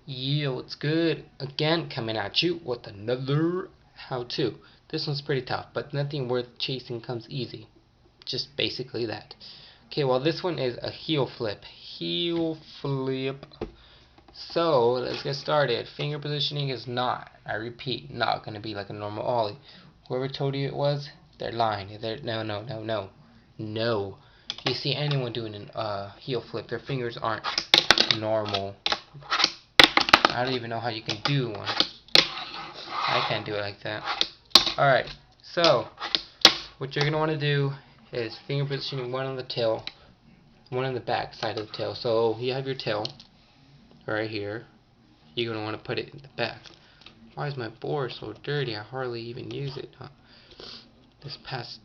Yo, it's good. Again, coming at you with another how-to. This one's pretty tough, but nothing worth chasing comes easy. Just basically that. Okay, well this one is a heel flip. Heel flip. So, let's get started. Finger positioning is not, I repeat, not going to be like a normal ollie. Whoever told you it was, they're lying. No, no, no, no. No. If you see anyone doing a heel flip, their fingers aren't normal. I don't even know how you can do one. I can't do it like that. Alright, so what you're going to want to do is finger positioning one on the tail, one on the back side of the tail. So you have your tail right here. You're going to want to put it in the back. Why is my board so dirty? I hardly even use it.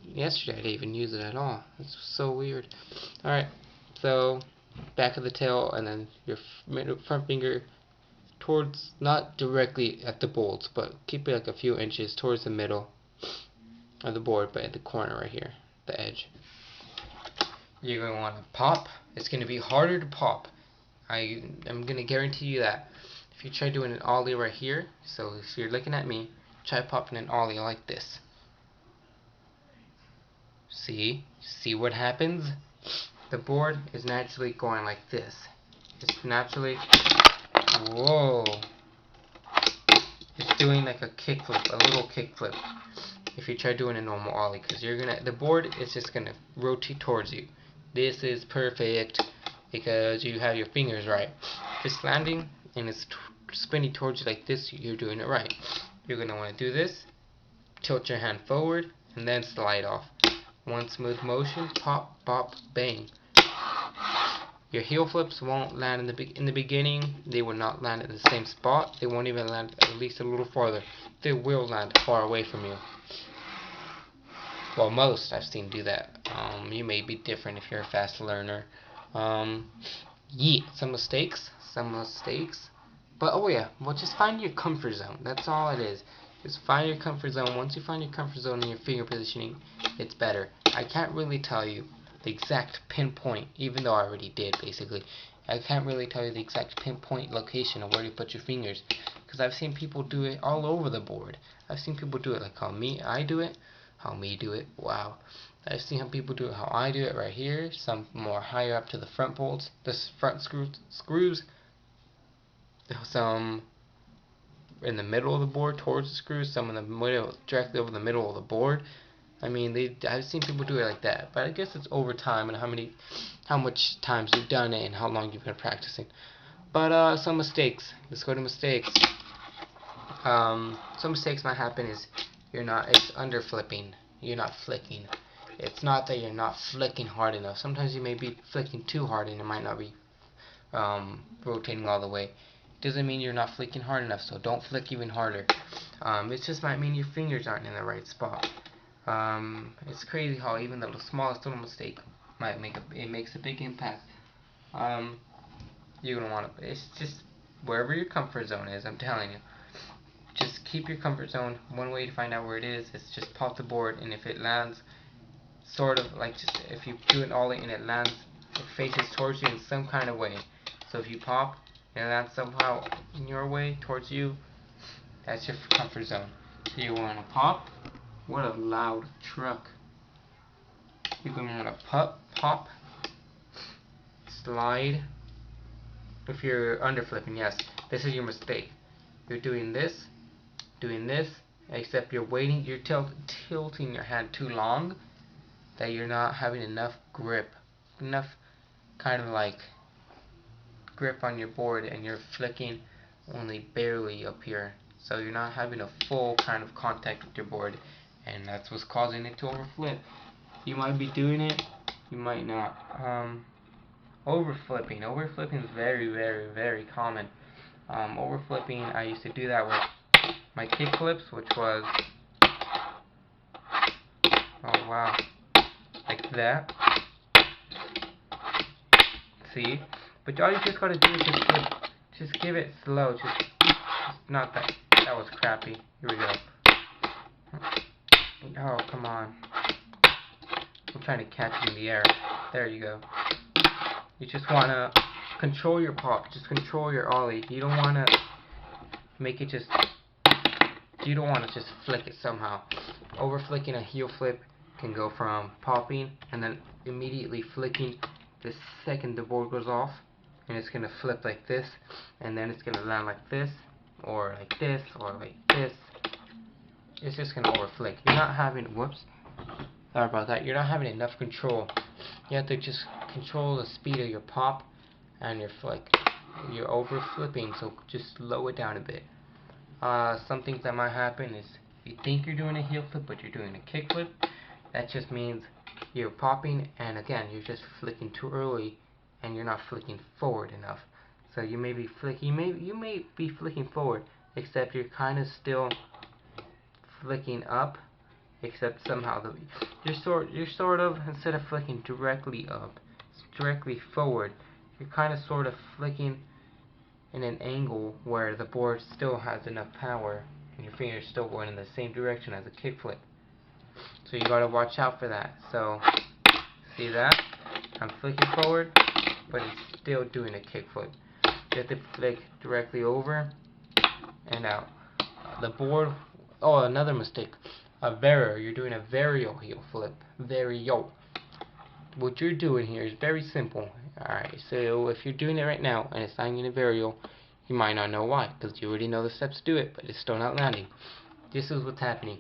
Yesterday I didn't even use it at all. It's so weird. Alright, so back of the tail and then your front finger towards, not directly at the bolts, but keep it like a few inches towards the middle of the board, but at the corner right here, the edge. You're going to want to pop. It's going to be harder to pop. I'm going to guarantee you that. If you try doing an ollie right here, so if you're looking at me, try popping an ollie like this. See what happens? The board is naturally going like this. It's naturally, whoa. It's doing like a kickflip, a little kickflip. If you try doing a normal ollie, because the board is just gonna rotate towards you. This is perfect because you have your fingers right. If it's landing and it's spinning towards you like this, you're doing it right. You're gonna want to do this, tilt your hand forward, and then slide off. One smooth motion, pop, bop, bang. Your heel flips won't land in the beginning. They will not land at the same spot. They won't even land at least a little farther. They will land far away from you. Well, most I've seen do that. You may be different if you're a fast learner. Yeah, some mistakes. But oh yeah, well just find your comfort zone. That's all it is. Just find your comfort zone. Once you find your comfort zone in your finger positioning, it's better. I can't really tell you the exact pinpoint, even though I already did basically. I can't really tell you the exact pinpoint location of where you put your fingers, because I've seen people do it all over the board. I've seen people do it like how I do it. Wow. I've seen how people do it how I do it right here. Some more higher up to the front bolts, the front screws. Some in the middle of the board towards the screws. Some in the middle, directly over the middle of the board. I mean, I've seen people do it like that. But I guess it's over time and how much times you've done it and how long you've been practicing. But some mistakes. Let's go to mistakes. Some mistakes might happen is it's under flipping. You're not flicking. It's not that you're not flicking hard enough. Sometimes you may be flicking too hard and it might not be rotating all the way. Doesn't mean you're not flicking hard enough, so don't flick even harder. It just might mean your fingers aren't in the right spot. It's crazy how even the smallest little mistake makes a big impact. You're gonna want to. It's just wherever your comfort zone is. I'm telling you. Just keep your comfort zone. One way to find out where it is just pop the board, and if it lands, sort of like just if you do an ollie and it lands, it faces towards you in some kind of way. So if you pop and it lands somehow in your way towards you, that's your comfort zone. So you want to pop. What a loud truck. You're going to want to pop, slide. If you're under flipping, yes, this is your mistake. You're doing this, except you're tilting your hand too long, that you're not having enough grip, enough kind of like grip on your board, and you're flicking only barely up here. So you're not having a full kind of contact with your board, and that's what's causing it to overflip. You might be doing it, you might not. Overflipping is very, very, very common. Overflipping, I used to do that with my kick flips, which was, oh wow, like that. See? But all you just gotta do is just give it slow. Just not that. That was crappy. Here we go. Oh, come on. I'm trying to catch it in the air. There you go. You just wanna control your pop, just control your ollie. You don't want to make it just, you don't want to just flick it somehow. Over flicking a heel flip can go from popping and then immediately flicking the second the board goes off, and it's going to flip like this, and then it's going to land like this, or like this, or like this. It's just going to over flick. You're not having, whoops, sorry about that, you're not having enough control. You have to just control the speed of your pop and your flick. You're over flipping, so just slow it down a bit. Some things that might happen is you think you're doing a heel flip, but you're doing a kick flip. That just means you're popping, and again, you're just flicking too early, and you're not flicking forward enough. So you may be flicking, you may be flicking forward, except you're kind of still flicking up, except somehow you're sort of, instead of flicking directly up, directly forward, you're kind of sort of flicking in an angle where the board still has enough power and your fingers still going in the same direction as a kickflip. So you gotta watch out for that. So see that? I'm flicking forward, but it's still doing a kickflip. You have to flick directly over and out. The board, oh, another mistake. You're doing a vario heel flip. Vario. What you're doing here is very simple. Alright, so if you're doing it right now and it's not in a vario, you might not know why, because you already know the steps to do it, but it's still not landing. This is what's happening.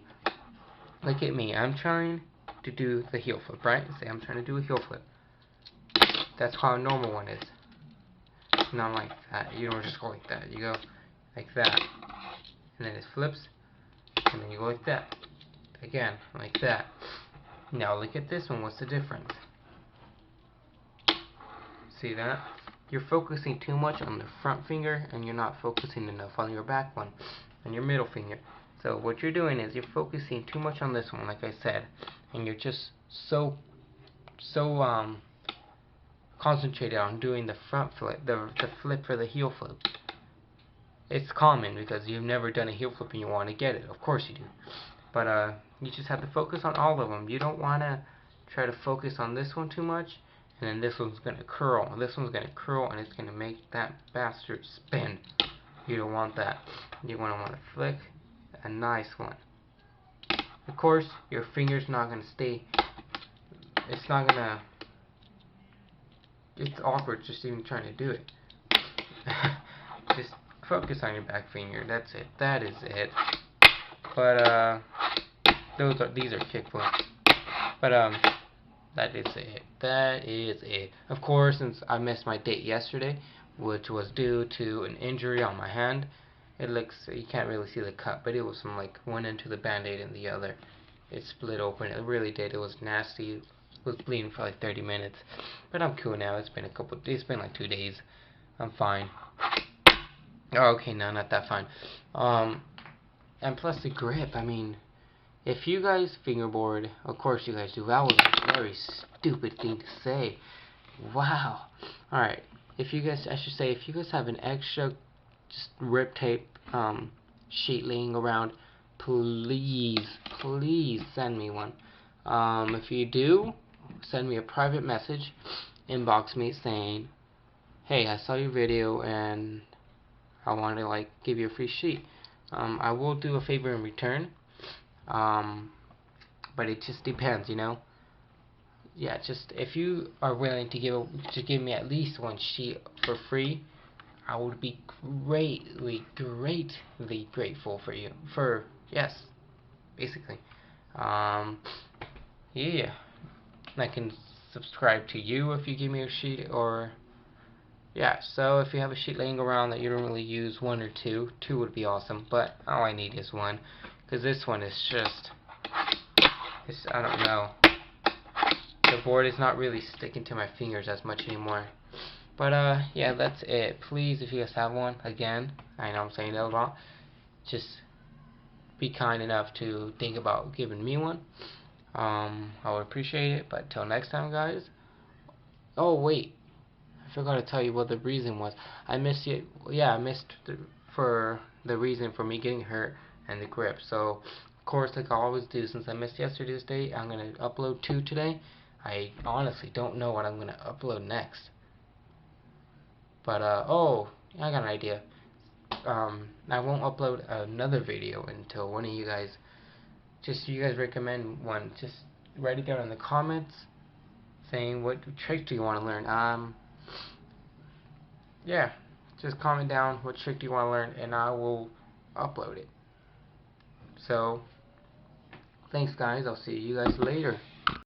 Look at me. I'm trying to do the heel flip, right? Say I'm trying to do a heel flip. That's how a normal one is. Not like that. You don't just go like that. You go like that. And then it flips. And then you go like that. Again, like that. Now look at this one. What's the difference? See that? You're focusing too much on the front finger, and you're not focusing enough on your back one, and your middle finger. So what you're doing is you're focusing too much on this one, like I said, and you're just so concentrated on doing the front flip, the flip for the heel flip. It's common because you've never done a heel flip and you want to get it. Of course you do. But you just have to focus on all of them. You don't want to try to focus on this one too much, and then this one's going to curl, and this one's going to curl, and it's going to make that bastard spin. You don't want that. You want to flick a nice one. Of course, your finger's not going to stay, it's not going to, it's awkward just even trying to do it. Just focus on your back finger. That's it. That is it. But these are kick flips. But that is it. That is it. Of course, since I missed my date yesterday, which was due to an injury on my hand, it looks, you can't really see the cut, but it was from like one end to the band-aid and the other. It split open. It really did. It was nasty. It was bleeding for like 30 minutes. But I'm cool now. It's been it's been like 2 days. I'm fine. Oh, okay, no, not that fine. And plus the grip, I mean, if you guys fingerboard, of course you guys do. That was a very stupid thing to say. Wow. Alright, if you guys, I should say, if you guys have an extra just rip tape sheet laying around, please send me one. If you do, send me a private message, inbox me saying, hey, I saw your video and I want to like give you a free sheet. I will do a favor in return, but it just depends, you know. Yeah, just if you are willing to give me at least one sheet for free, I would be greatly grateful for you. Yes, basically. Yeah, I can subscribe to you if you give me a sheet, or yeah, so if you have a sheet laying around that you don't really use, one or two would be awesome, but all I need is one, because this one is just, I don't know, the board is not really sticking to my fingers as much anymore. But yeah, that's it. Please, if you guys have one, again, I know I'm saying that a lot, just be kind enough to think about giving me one. I would appreciate it, but till next time, guys. Oh wait, I forgot to tell you what the reason was. I missed it. Yeah, I missed for the reason for me getting hurt and the grip. So, of course, like I always do, since I missed yesterday's date, I'm gonna upload 2 today. I honestly don't know what I'm gonna upload next. But oh, I got an idea. I won't upload another video until one of you guys, just you guys recommend one. Just write it down in the comments, saying what trick do you want to learn. Yeah, just comment down what trick do you want to learn, and I will upload it. So, thanks guys. I'll see you guys later.